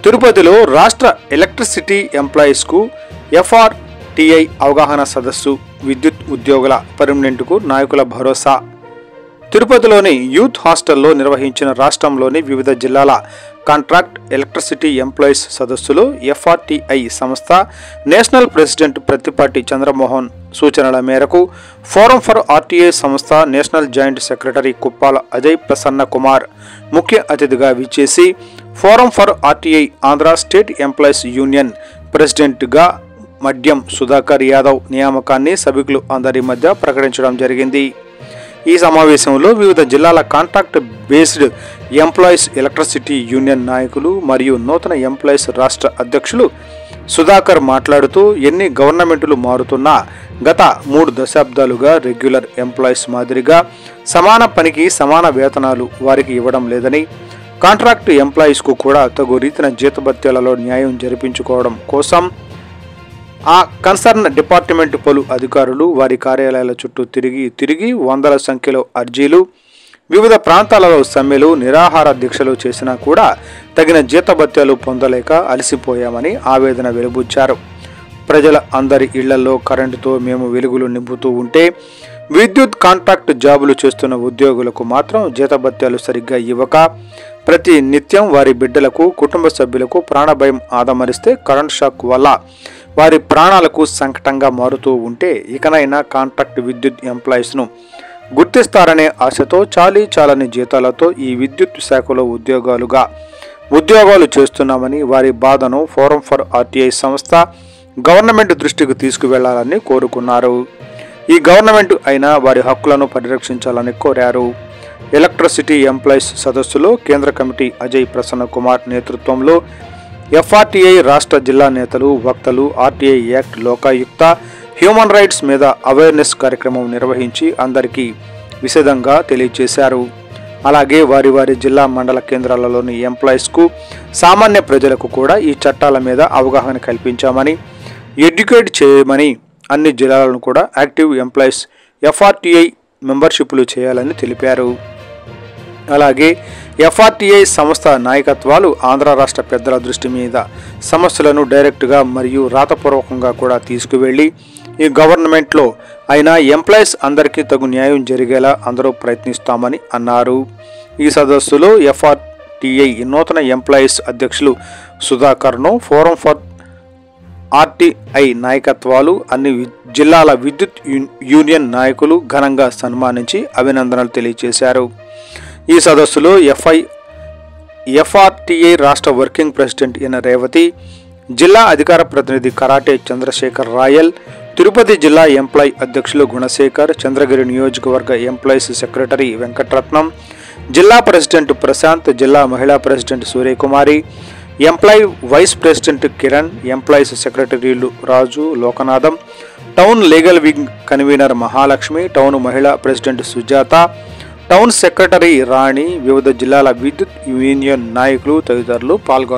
తిరుపతిలో రాష్ట్ర ఎలక్ట్రిసిటీ ఎంప్లాయీస్కు ఎఫ్ఆర్టీఐ అవగాహన సదస్సు. విద్యుత్ ఉద్యోగుల పర్మనెంట్కు నాయకుల భరోసా. తిరుపతిలోని యూత్ హాస్టల్లో నిర్వహించిన రాష్ట్రంలోని వివిధ జిల్లాల కాంట్రాక్ట్ ఎలక్ట్రిసిటీ ఎంప్లాయీస్ సదస్సులో ఎఫ్ఆర్టీఐ సంస్థ నేషనల్ ప్రెసిడెంట్ ప్రత్తిపాటి చంద్రమోహన్ సూచనల మేరకు ఫోరం ఫర్ ఆర్టీఐ సంస్థ national joint secretary Kuppala Ajay Prasanna Kumar ముఖ్య అతిథిగా విచ్చేసి forum for RTI Andhra state employees union ప్రెసిడెంట్గా మద్యం సుధాకర్ యాదవ్ నియామకాన్ని సభికులు అందరి మధ్య ప్రకటించడం జరిగింది. ఈ సమావేశంలో వివిధ జిల్లాల contract based employees electricity union నాయకులు మరియు నూతన ఎంప్లాయీస్ రాష్ట్ర అధ్యక్షులు సుధాకర్ మాట్లాడుతూ, ఎన్ని గవర్నమెంట్లు మారుతున్నా గత 3 దశాబ్దాలుగా రెగ్యులర్ ఎంప్లాయీస్ మాదిరిగా సమాన పనికి సమాన వేతనాలు వారికి ఇవ్వడం లేదని, కాంట్రాక్ట్ ఎంప్లాయీస్కు కూడా తగు రీతిన జీతభత్యాలలో న్యాయం జరిపించుకోవడం కోసం ఆ కన్సర్న్ డిపార్ట్మెంట్ పలు అధికారులు వారి కార్యాలయాల చుట్టూ తిరిగి వందల సంఖ్యలో అర్జీలు, వివిధ ప్రాంతాలలో సమ్మెలు, నిరాహార దీక్షలు చేసినా కూడా తగిన జీతభత్యాలు పొందలేక అలసిపోయామని ఆవేదన వెలుబుచ్చారు. ప్రజల అందరి ఇళ్లలో కరెంటుతో మేము వెలుగులు నింపుతూ ఉంటే విద్యుత్ కాంట్రాక్ట్ జాబులు చేస్తున్న ఉద్యోగులకు మాత్రం జీతభత్యాలు సరిగ్గా ఇవ్వక ప్రతి నిత్యం వారి బిడ్డలకు, కుటుంబ సభ్యులకు ప్రాణభయం ఆదమరిస్తే కరెంట్ షాక్ వల్ల వారి ప్రాణాలకు సంకటంగా మారుతూ ఉంటే ఇకనైనా కాంట్రాక్ట్ విద్యుత్ ఎంప్లాయీస్ను గుర్తిస్తారనే ఆశతో చాలని జీతాలతో ఈ విద్యుత్ శాఖలో ఉద్యోగాలు చేస్తున్నామని వారి బాధను ఫోరం ఫర్ ఆర్టీఐ సంస్థ గవర్నమెంట్ దృష్టికి తీసుకువెళ్లాలని కోరుకున్నారు. ఈ గవర్నమెంట్ అయినా వారి హక్కులను పరిరక్షించాలని కోరారు. ఎలక్ట్రిసిటీ ఎంప్లాయీస్ సదస్సులో కేంద్ర కమిటీ అజయ్ ప్రసన్న కుమార్ నేతృత్వంలో ఎఫ్ఆర్టీఐ రాష్ట్ర జిల్లా నేతలు, వక్తలు RTI act, Lokayukta, human rights మీద అవేర్నెస్ కార్యక్రమం నిర్వహించి అందరికీ విశదంగా తెలియజేశారు. అలాగే వారి జిల్లా మండల కేంద్రాలలోని ఎంప్లాయీస్కు, సామాన్య ప్రజలకు కూడా ఈ చట్టాల మీద అవగాహన కల్పించామని, ఎడ్యుకేట్ చేయమని, అన్ని జిల్లాలను కూడా యాక్టివ్ ఎంప్లాయీస్ ఎఫ్ఆర్టీఐ మెంబర్షిప్లు చేయాలని తెలిపారు. అలాగే ఎఫ్ఆర్టీఐ సంస్థ నాయకత్వాలు ఆంధ్ర రాష్ట్ర పెద్దల దృష్టి మీద సమస్యలను డైరెక్ట్గా మరియు రాతపూర్వకంగా కూడా తీసుకువెళ్ళి ఈ గవర్నమెంట్లో అయినా ఎంప్లాయీస్ అందరికీ తగు న్యాయం జరిగేలా అందరూ ప్రయత్నిస్తామని అన్నారు. ఈ సదస్సులో ఎఫ్ఆర్టీఐ నూతన ఎంప్లాయీస్ అధ్యక్షులు సుధాకర్ను, ఫోరం ఫర్ ఆర్టీఐ నాయకత్వాలు, అన్ని జిల్లాల విద్యుత్ యూనియన్ నాయకులు ఘనంగా సన్మానించి అభినందనలు తెలియజేశారు. ఈ సదస్సులో ఎఫ్ఆర్టీఐ రాష్ట్ర వర్కింగ్ ప్రెసిడెంట్ ఎన్ రేవతి, జిల్లా అధికార ప్రతినిధి కరాటే చంద్రశేఖర్ రాయల్, తిరుపతి జిల్లా ఎంప్లాయీ అధ్యక్షులు గుణశేఖర్, చంద్రగిరి నియోజకవర్గ ఎంప్లాయీస్ సెక్రటరీ వెంకటరత్నం, జిల్లా ప్రెసిడెంట్ ప్రశాంత్, జిల్లా మహిళా president Suryakumari, employee vice president Kiran, employees సెక్రటరీలు Raju, Lokanatham, town legal wing convenor Mahalakshmi, town మహిళా president Sujatha, town secretary Rani, వివిధ జిల్లాల విద్యుత్ యూనియన్ నాయకులు తదితరులు పాల్గొన్నారు.